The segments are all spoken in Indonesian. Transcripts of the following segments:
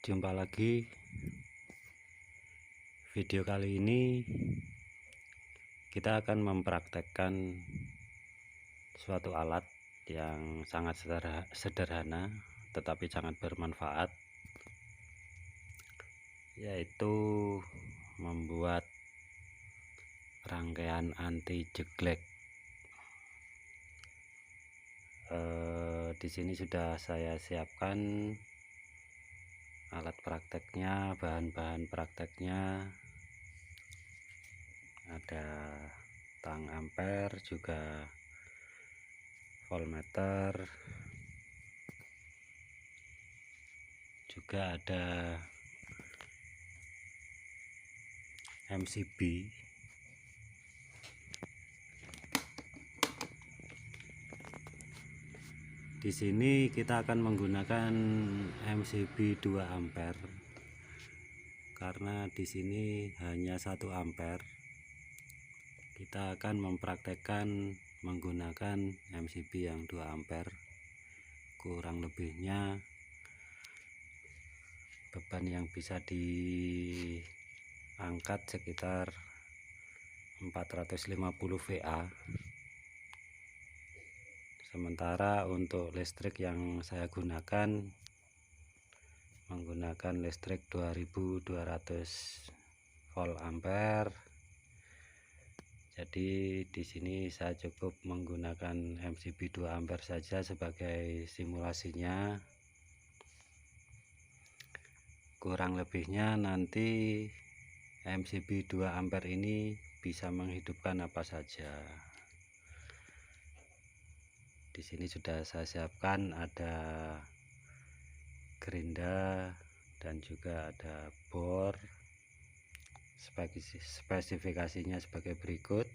Jumpa lagi. Video kali ini kita akan mempraktekkan suatu alat yang sangat sederhana tetapi sangat bermanfaat, yaitu membuat rangkaian anti jeglek. Di sini sudah saya siapkan alat prakteknya, bahan-bahan prakteknya. Ada tang ampere, juga voltmeter, juga ada MCB. Di sini kita akan menggunakan MCB 2 ampere karena di sini hanya 1 ampere. Kita akan mempraktekkan menggunakan MCB yang 2 ampere. Kurang lebihnya beban yang bisa diangkat sekitar 450 VA. Sementara untuk listrik yang saya gunakan menggunakan listrik 2200 volt ampere. Jadi di sini saya cukup menggunakan MCB 2 ampere saja sebagai simulasinya. Kurang lebihnya nanti MCB 2 ampere ini bisa menghidupkan apa saja. Di sini sudah saya siapkan ada gerinda dan juga ada bor. Spesifikasinya sebagai berikut.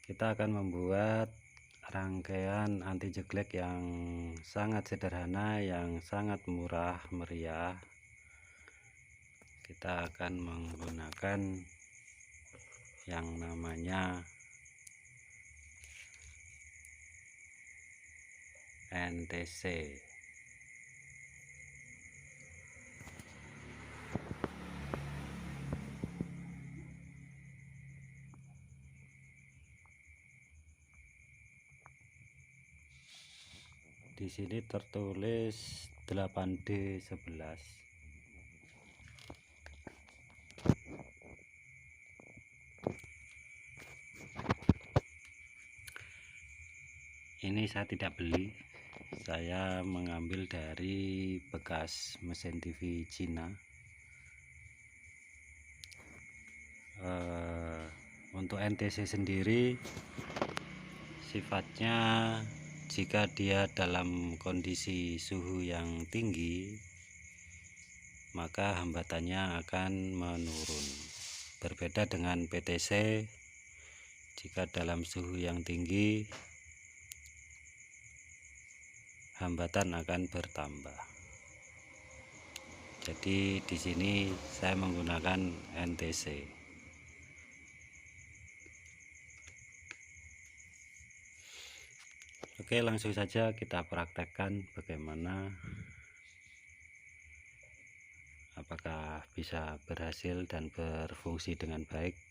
Kita akan membuat rangkaian anti jeglek yang sangat sederhana, yang sangat murah meriah. Kita akan menggunakan yang namanya NTC. Di sini tertulis 8D11. Ini saya tidak beli, saya mengambil dari bekas mesin TV Cina. Untuk NTC sendiri sifatnya, jika dia dalam kondisi suhu yang tinggi maka hambatannya akan menurun. Berbeda dengan PTC, jika dalam suhu yang tinggi hambatan akan bertambah. Jadi di sini saya menggunakan NTC. Oke, langsung saja kita praktekkan bagaimana, apakah bisa berhasil dan berfungsi dengan baik.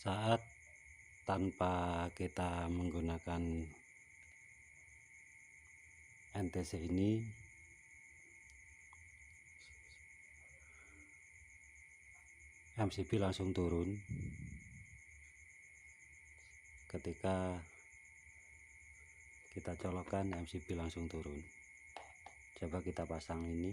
saat tanpa kita menggunakan NTC ini, MCB langsung turun. Ketika kita colokkan, MCB langsung turun. Coba kita pasang ini.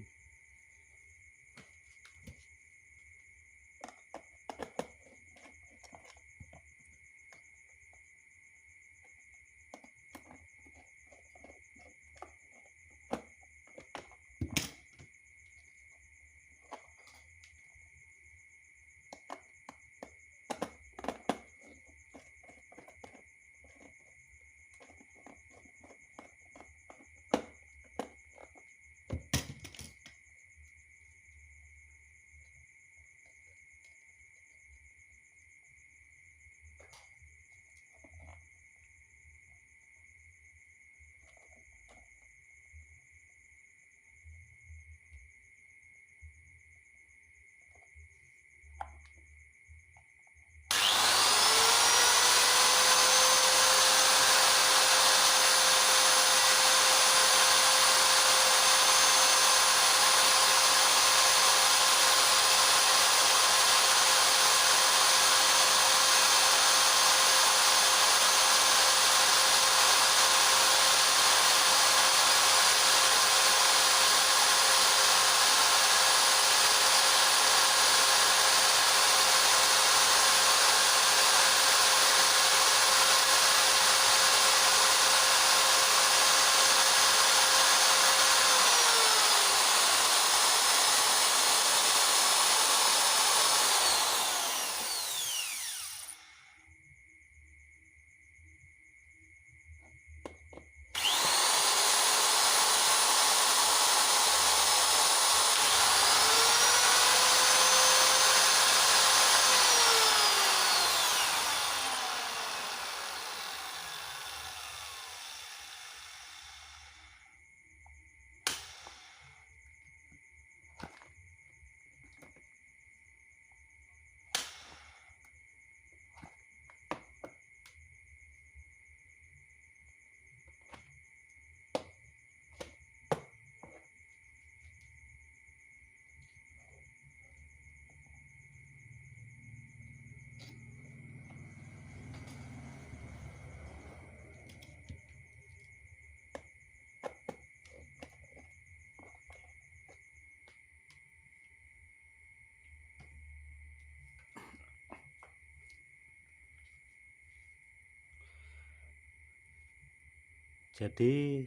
Jadi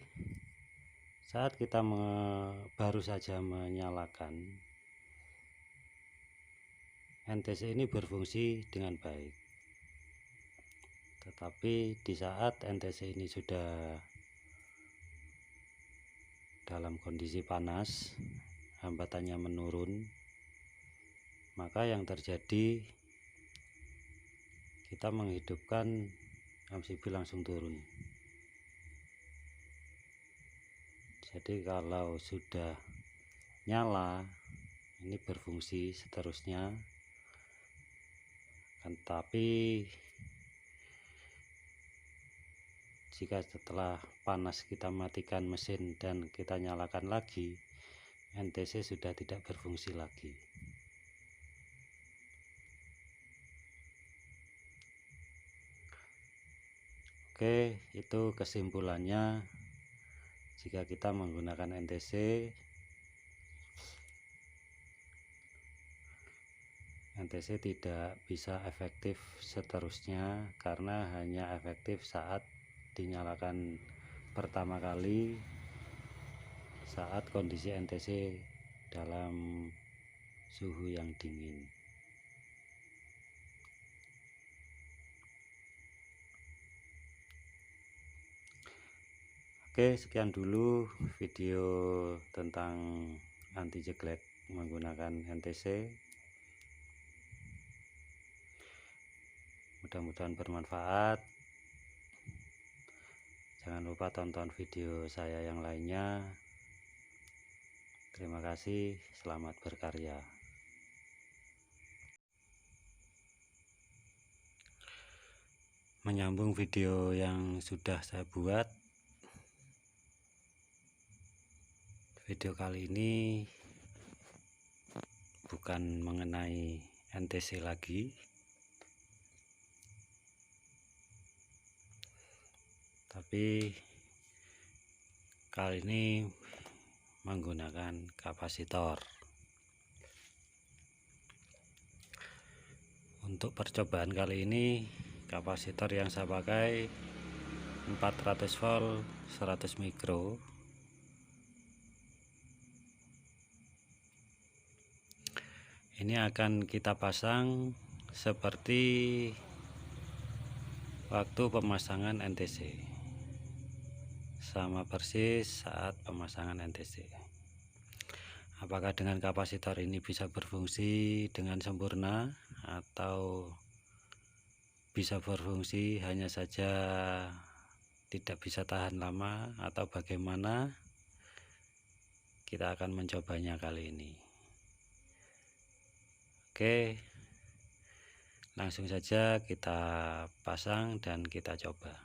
saat kita baru saja menyalakan, NTC ini berfungsi dengan baik. Tetapi di saat NTC ini sudah dalam kondisi panas, hambatannya menurun, maka yang terjadi kita menghidupkan MCB langsung turun. Jadi kalau sudah nyala, ini berfungsi seterusnya. Tapi jika setelah panas kita matikan mesin dan kita nyalakan lagi, NTC sudah tidak berfungsi lagi. Oke, itu kesimpulannya. Jika kita menggunakan NTC tidak bisa efektif seterusnya, karena hanya efektif saat dinyalakan pertama kali saat kondisi NTC dalam suhu yang dingin. Oke, sekian dulu video tentang anti jeglek menggunakan NTC. Mudah-mudahan bermanfaat. Jangan lupa tonton video saya yang lainnya. Terima kasih, selamat berkarya. menyambung video yang sudah saya buat. Video kali ini bukan mengenai NTC lagi, tapi kali ini menggunakan kapasitor. Untuk percobaan kali ini kapasitor yang saya pakai 400 volt 100 mikro. Ini akan kita pasang seperti waktu pemasangan NTC, sama persis saat pemasangan NTC. Apakah dengan kapasitor ini bisa berfungsi dengan sempurna atau bisa berfungsi hanya saja tidak bisa tahan lama atau bagaimana, kita akan mencobanya kali ini. Oke, langsung saja kita pasang dan kita coba.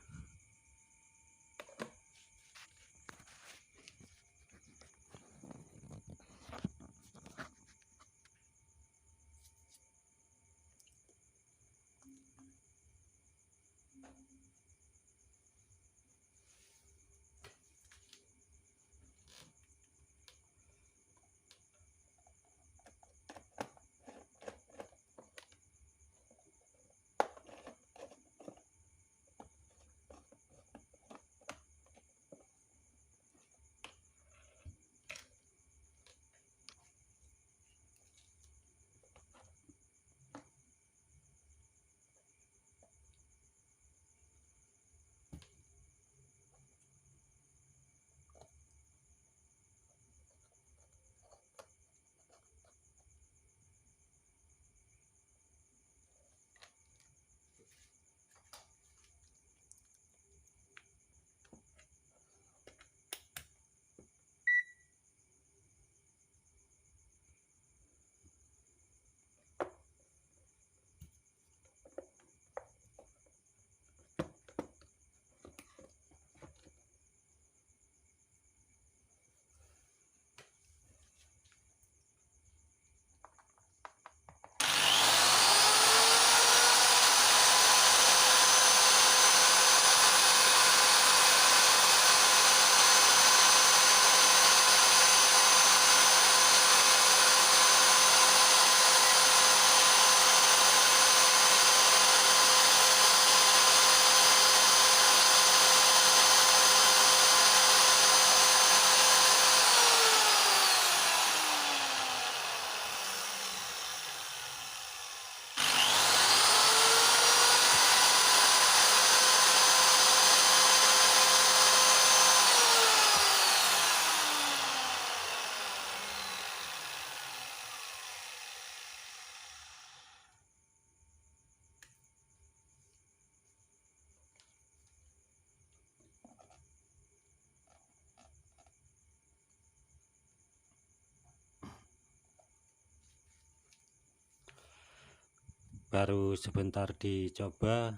Baru sebentar dicoba,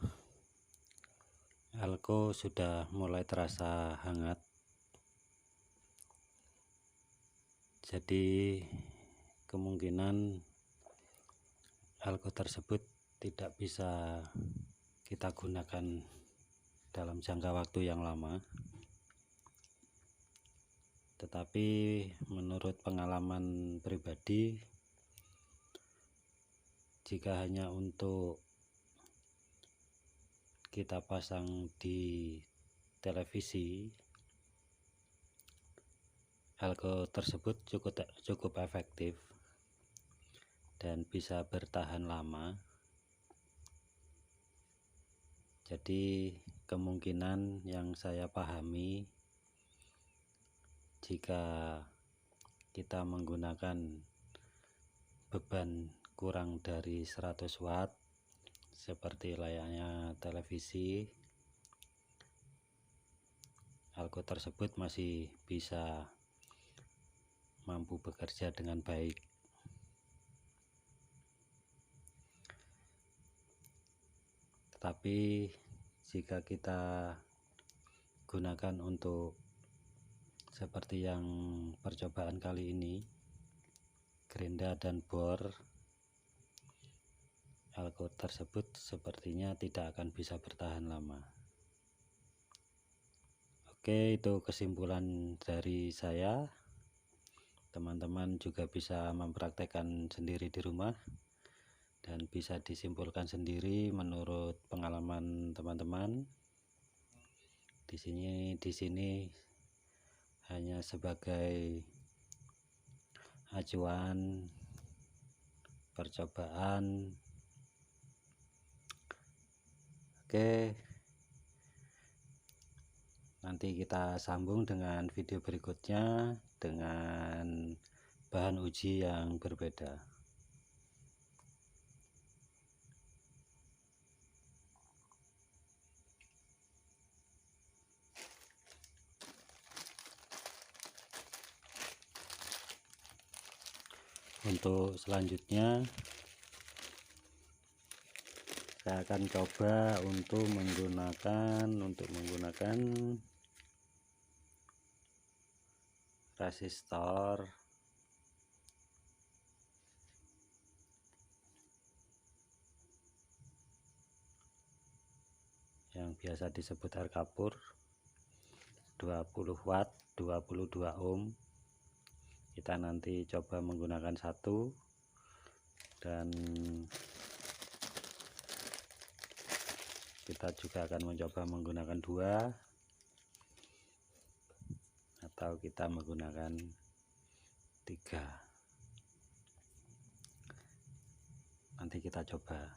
elko sudah mulai terasa hangat. Jadi kemungkinan elko tersebut tidak bisa kita gunakan dalam jangka waktu yang lama. Tetapi menurut pengalaman pribadi, jika hanya untuk kita pasang di televisi, elko tersebut cukup efektif dan bisa bertahan lama. Jadi kemungkinan yang saya pahami, jika kita menggunakan beban kurang dari 100 watt seperti layaknya televisi, elko tersebut masih bisa mampu bekerja dengan baik. Tetapi jika kita gunakan untuk seperti yang percobaan kali ini, gerinda dan bor, elko tersebut sepertinya tidak akan bisa bertahan lama. Oke, itu kesimpulan dari saya. Teman-teman juga bisa mempraktekkan sendiri di rumah dan bisa disimpulkan sendiri menurut pengalaman teman-teman. Di sini hanya sebagai acuan percobaan. Oke, nanti kita sambung dengan video berikutnya dengan bahan uji yang berbeda. Untuk selanjutnya saya akan coba untuk menggunakan resistor yang biasa disebut air kapur 20 watt 22 ohm. Kita nanti coba menggunakan satu, dan kita juga akan mencoba menggunakan dua, atau kita menggunakan tiga. Nanti kita coba.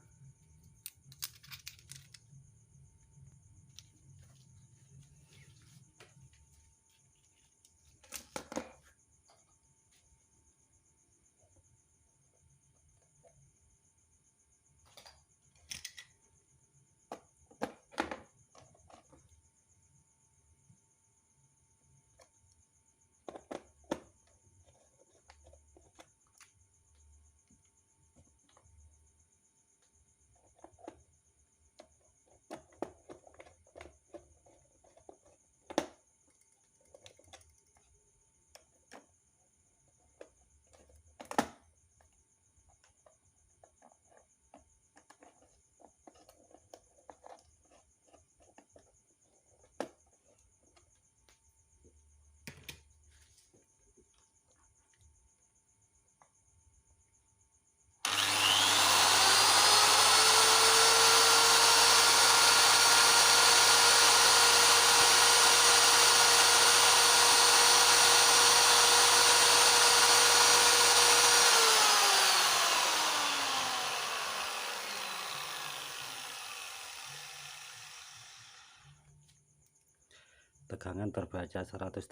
Tegangan terbaca 180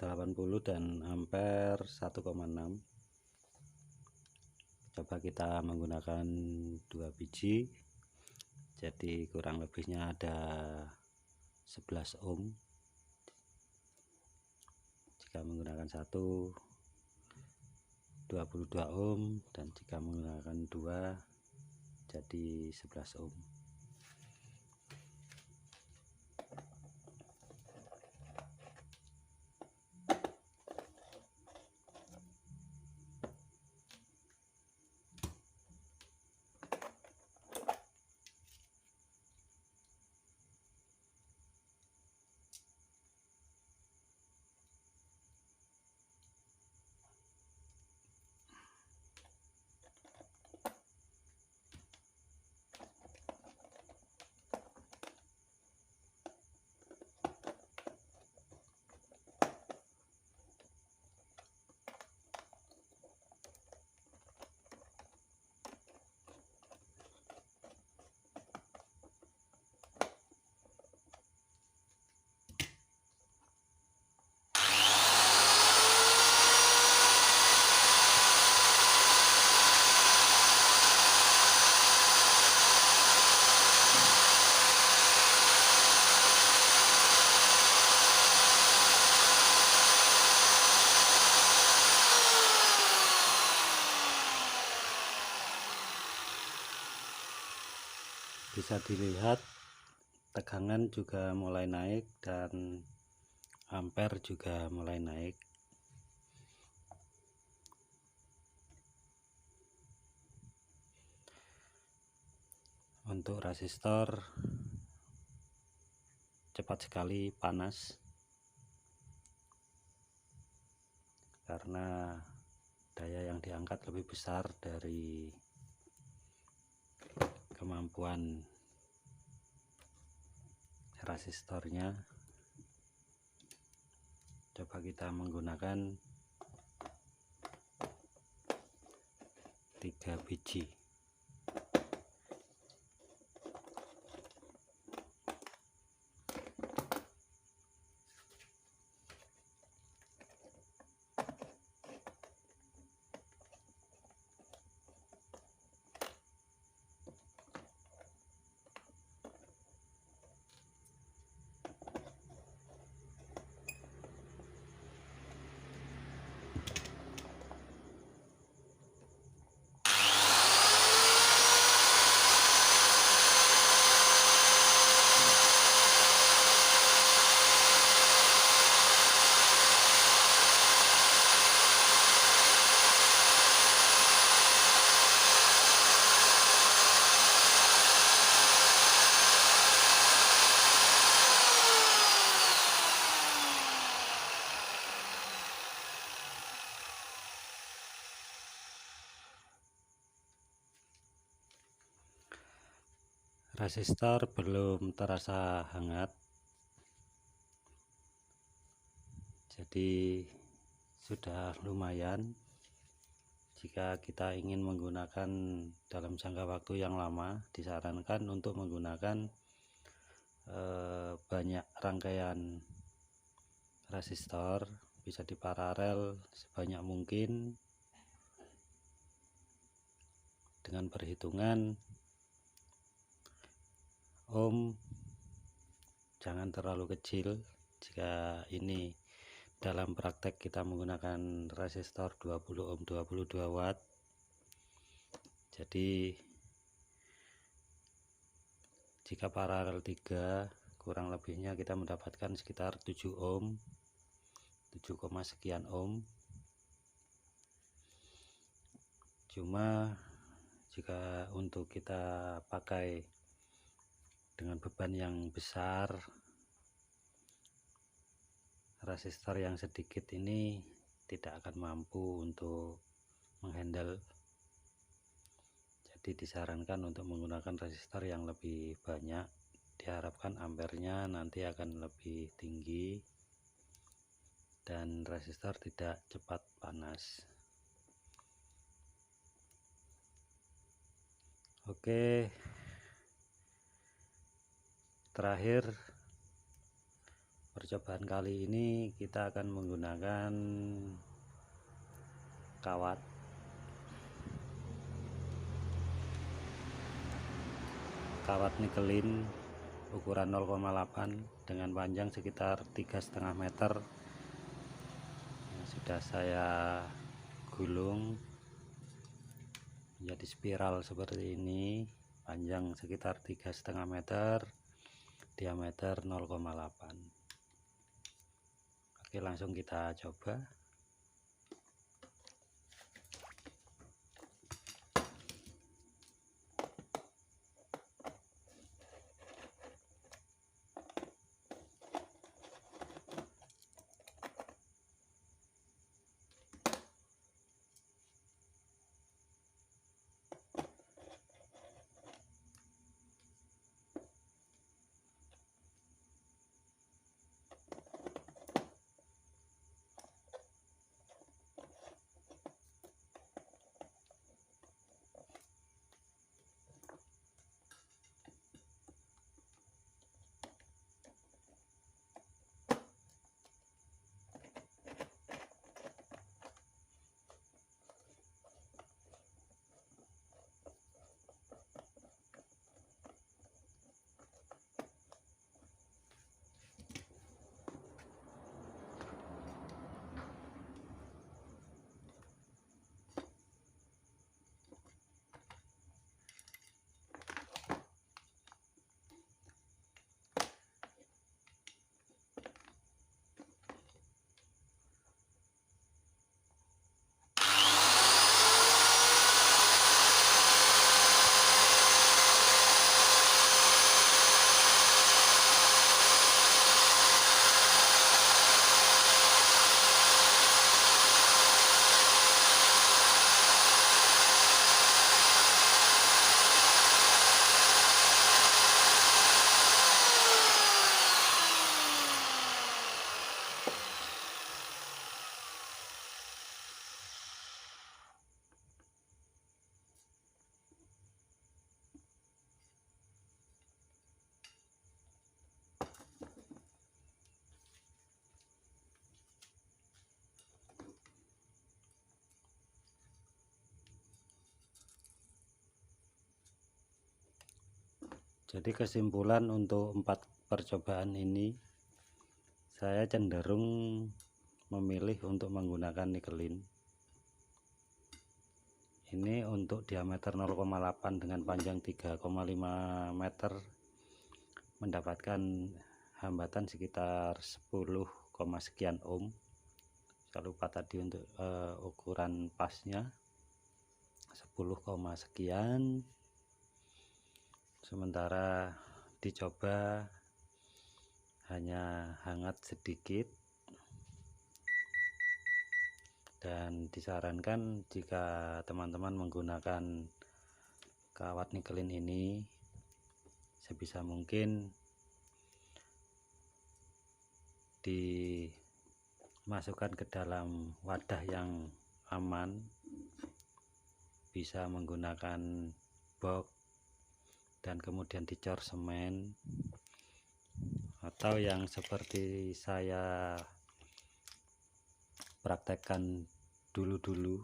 dan ampere 1,6. Coba kita menggunakan 2 biji, jadi kurang lebihnya ada 11 ohm. Jika menggunakan satu 22 ohm, dan jika menggunakan dua jadi 11 ohm. Bisa dilihat tegangan juga mulai naik dan ampere juga mulai naik. Untuk resistor cepat sekali panas karena daya yang diangkat lebih besar dari kemampuan resistornya. Coba kita menggunakan 3 biji. Resistor belum terasa hangat, jadi sudah lumayan. Jika kita ingin menggunakan dalam jangka waktu yang lama, disarankan untuk menggunakan banyak rangkaian resistor, bisa diparalel sebanyak mungkin dengan perhitungan ohm jangan terlalu kecil. Jika ini dalam praktek kita menggunakan resistor 20 ohm 22 watt, jadi jika paralel 3 kurang lebihnya kita mendapatkan sekitar 7 ohm, 7, sekian ohm. Cuma jika untuk kita pakai dengan beban yang besar, resistor yang sedikit ini tidak akan mampu untuk menghandle. Jadi disarankan untuk menggunakan resistor yang lebih banyak, diharapkan ampernya nanti akan lebih tinggi dan resistor tidak cepat panas. Oke, terakhir percobaan kali ini kita akan menggunakan kawat nikelin ukuran 0,8 dengan panjang sekitar 3,5 meter yang sudah saya gulung menjadi spiral seperti ini, panjang sekitar 3,5 meter, diameter 0,8. Oke, langsung kita coba. Jadi kesimpulan untuk 4 percobaan ini, saya cenderung memilih untuk menggunakan nikelin. Ini untuk diameter 0,8 dengan panjang 3,5 meter mendapatkan hambatan sekitar 10, sekian ohm. Saya lupa tadi untuk ukuran pasnya 10, sekian. Sementara dicoba hanya hangat sedikit, dan disarankan jika teman-teman menggunakan kawat nikelin ini sebisa mungkin dimasukkan ke dalam wadah yang aman, bisa menggunakan box dan kemudian dicor semen, atau yang seperti saya praktekkan dulu-dulu,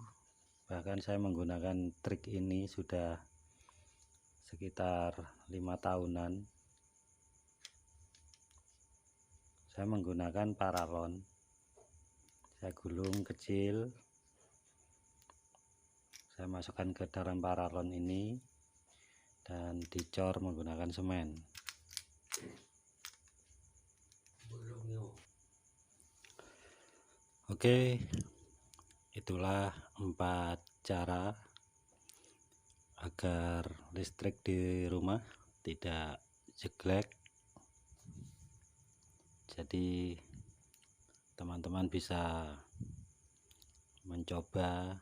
bahkan saya menggunakan trik ini sudah sekitar 5 tahunan. Saya menggunakan paralon, saya gulung kecil, saya masukkan ke dalam paralon ini dan dicor menggunakan semen. Oke, itulah 4 cara agar listrik di rumah tidak jeglek. Jadi teman-teman bisa mencoba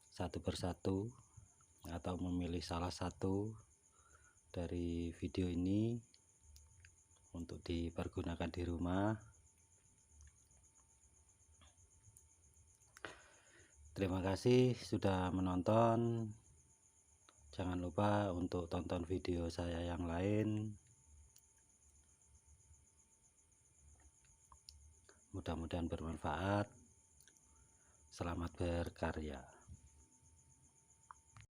satu persatu atau memilih salah satu dari video ini untuk dipergunakan di rumah. Terima kasih sudah menonton. Jangan lupa untuk tonton video saya yang lain. Mudah-mudahan bermanfaat. Selamat berkarya.